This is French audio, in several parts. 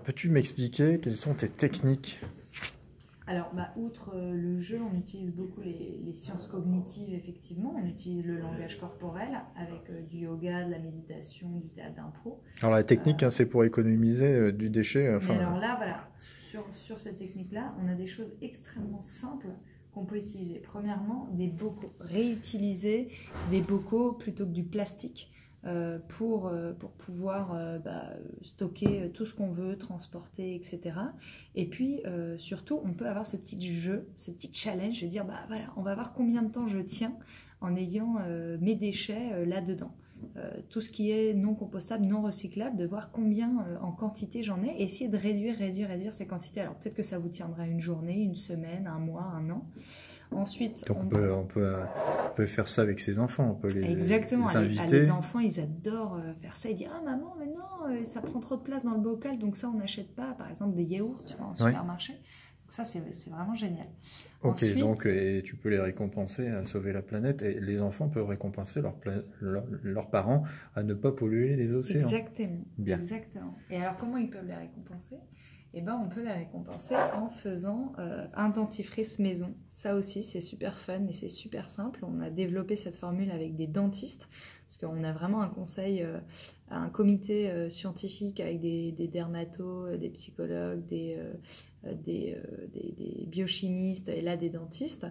peux-tu m'expliquer quelles sont tes techniques? Alors, outre le jeu, on utilise beaucoup les sciences cognitives, effectivement. On utilise le langage corporel avec du yoga, de la méditation, du théâtre d'impro. Alors la technique, c'est pour économiser du déchet. Mais alors là, voilà, sur cette technique-là, on a des choses extrêmement simples qu'on peut utiliser. Premièrement, des bocaux. Réutiliser des bocaux plutôt que du plastique. Pour pouvoir stocker tout ce qu'on veut, transporter, etc. Et puis, surtout, on peut avoir ce petit jeu, ce petit challenge, de dire, voilà, on va voir combien de temps je tiens en ayant mes déchets là-dedans. Tout ce qui est non compostable, non recyclable, de voir combien en quantité j'en ai, et essayer de réduire ces quantités. Alors, peut-être que ça vous tiendra une journée, une semaine, un mois, un an. Ensuite, donc on peut faire ça avec ses enfants, on peut les inviter. Les enfants, ils adorent faire ça. Ils disent « Ah maman, mais non, ça prend trop de place dans le bocal, donc ça on n'achète pas. » Par exemple, des yaourts, tu vois, en supermarché. Donc ça, c'est vraiment génial. Ok, ensuite, donc et tu peux les récompenser à sauver la planète, et les enfants peuvent récompenser leurs parents à ne pas polluer les océans. Exactement. Bien. Exactement. Et alors, comment ils peuvent les récompenser? Eh ben, on peut les récompenser en faisant un dentifrice maison. Ça aussi, c'est super fun et c'est super simple. On a développé cette formule avec des dentistes, parce qu'on a vraiment un comité scientifique avec des dermatos, des psychologues, des biochimistes et là des dentistes.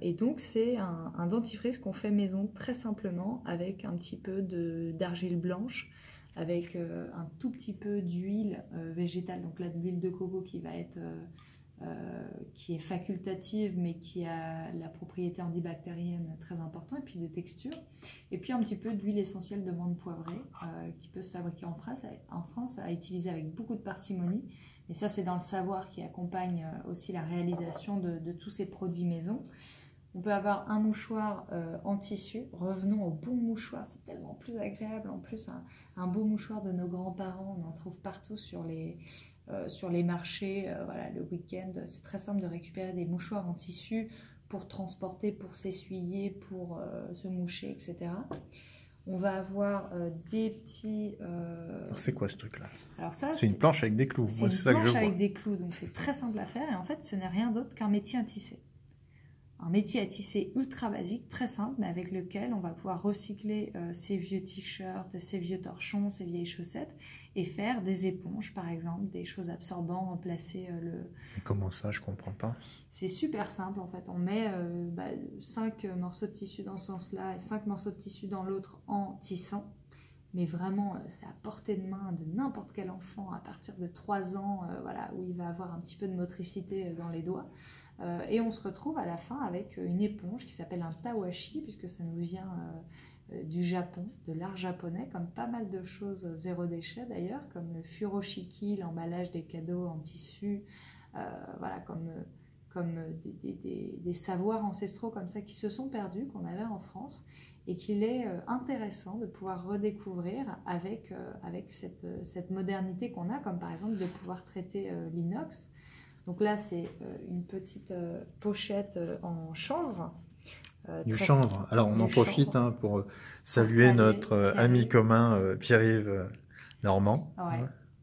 Et donc, c'est un dentifrice qu'on fait maison très simplement avec un petit peu d'argile blanche, avec un tout petit peu d'huile végétale, donc là de l'huile de coco qui est facultative mais qui a la propriété antibactérienne très importante, et puis de texture, et puis un petit peu d'huile essentielle de menthe poivrée qui peut se fabriquer en France à utiliser avec beaucoup de parcimonie, et ça c'est dans le savoir qui accompagne aussi la réalisation de tous ces produits maison. On peut avoir un mouchoir en tissu. Revenons au bon mouchoir, c'est tellement plus agréable. En plus, un beau mouchoir de nos grands-parents, on en trouve partout sur les marchés. Voilà, le week-end, c'est très simple de récupérer des mouchoirs en tissu pour transporter, pour s'essuyer, pour se moucher, etc. On va avoir des petits... C'est quoi ce truc-là? Alors ça, c'est une planche avec des clous. C'est une planche avec des clous, donc c'est très simple à faire. Et en fait, ce n'est rien d'autre qu'un métier à tisser. Un métier à tisser ultra basique, très simple, mais avec lequel on va pouvoir recycler ces vieux t-shirts, ces vieux torchons, ces vieilles chaussettes, et faire des éponges, par exemple, des choses absorbantes, remplacer Et comment ça, je comprends pas. C'est super simple, en fait. On met 5 morceaux de tissu dans ce sens-là et 5 morceaux de tissu dans l'autre en tissant. Mais vraiment, c'est à portée de main de n'importe quel enfant à partir de 3 ans, voilà, où il va avoir un petit peu de motricité dans les doigts. Et on se retrouve à la fin avec une éponge qui s'appelle un tawashi, puisque ça nous vient du Japon, de l'art japonais, comme pas mal de choses zéro déchet d'ailleurs, comme le furoshiki, l'emballage des cadeaux en tissu, voilà, comme des savoirs ancestraux comme ça qui se sont perdus, qu'on avait en France, et qu'il est intéressant de pouvoir redécouvrir avec cette modernité qu'on a, comme par exemple de pouvoir traiter l'inox. Donc là, c'est une petite pochette en chanvre. Du chanvre. Alors, on en profite pour saluer notre ami commun, Pierre-Yves Normand,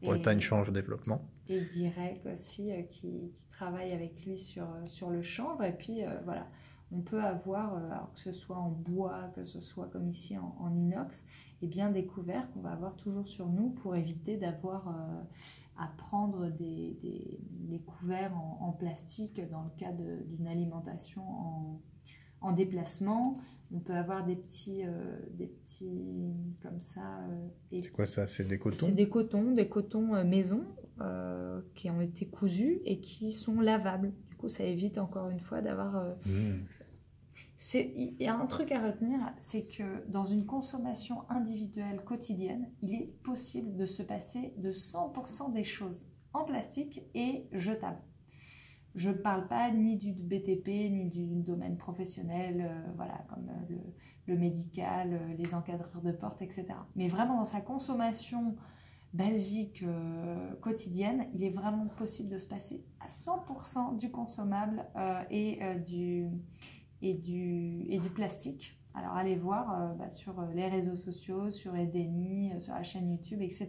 Bretagne Chanvre Développement. Et Guirec aussi, qui travaille avec lui sur le chanvre. Et puis, voilà, on peut avoir, alors que ce soit en bois, que ce soit comme ici en inox, et bien des couverts qu'on va avoir toujours sur nous pour éviter d'avoir à prendre des couverts en plastique dans le cas d'une alimentation en déplacement. On peut avoir des petits comme ça. C'est quoi ça? C'est des cotons? C'est des cotons maison qui ont été cousus et qui sont lavables. Du coup, ça évite encore une fois d'avoir... Il y a un truc à retenir, c'est que dans une consommation individuelle quotidienne, il est possible de se passer de 100% des choses en plastique et jetables. Je ne parle pas ni du BTP, ni du domaine professionnel, voilà, comme le médical, les encadreurs de porte, etc. Mais vraiment dans sa consommation basique quotidienne, il est vraiment possible de se passer à 100% du consommable et du plastique. Alors allez voir sur les réseaux sociaux, sur Edeni, sur la chaîne YouTube, etc.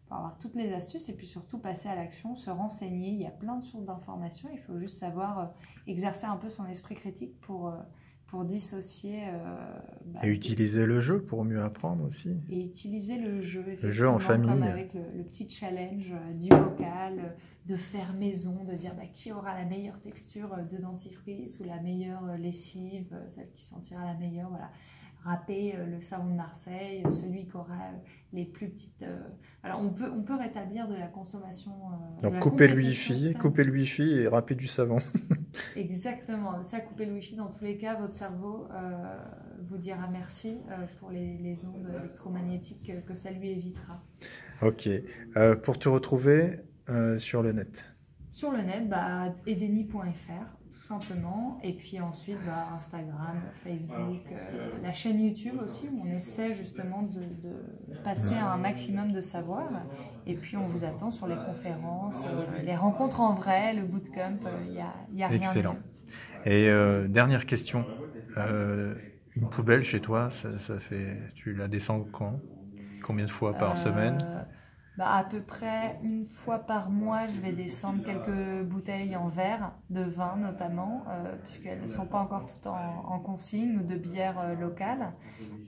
pour faut avoir toutes les astuces et puis surtout passer à l'action, se renseigner. Il y a plein de sources d'informations. Il faut juste savoir exercer un peu son esprit critique pour dissocier. Et utiliser le jeu pour mieux apprendre aussi. Et utiliser le jeu, le jeu en famille. Comme avec le petit challenge du bocal, de faire maison, de dire qui aura la meilleure texture de dentifrice ou la meilleure lessive, celle qui sentira la meilleure, voilà. Râper le savon de Marseille, celui qui aura les plus petites... Alors on peut rétablir de la consommation... Donc couper le wifi et râper du savon. Exactement, ça, couper le wifi, dans tous les cas, votre cerveau vous dira merci pour les ondes électromagnétiques que ça lui évitera. Ok, pour te retrouver sur le net. Sur le net, edeni.fr tout simplement, et puis ensuite Instagram, Facebook, la chaîne YouTube aussi, où on essaie justement de passer un maximum de savoir, et puis on vous attend sur les conférences, les rencontres en vrai, le bootcamp, il y a rien. Excellent. Et dernière question, une poubelle chez toi, tu la descends quand? Combien de fois par semaine? À peu près une fois par mois, je vais descendre quelques bouteilles en verre, de vin notamment, puisqu'elles ne sont pas encore toutes en consigne, ou de bière locale.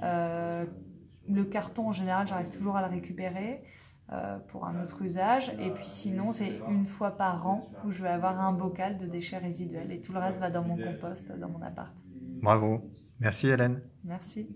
Le carton, en général, j'arrive toujours à le récupérer pour un autre usage. Et puis sinon, c'est une fois par an où je vais avoir un bocal de déchets résiduels. Et tout le reste va dans mon compost, dans mon appart. Bravo. Merci Hélène. Merci.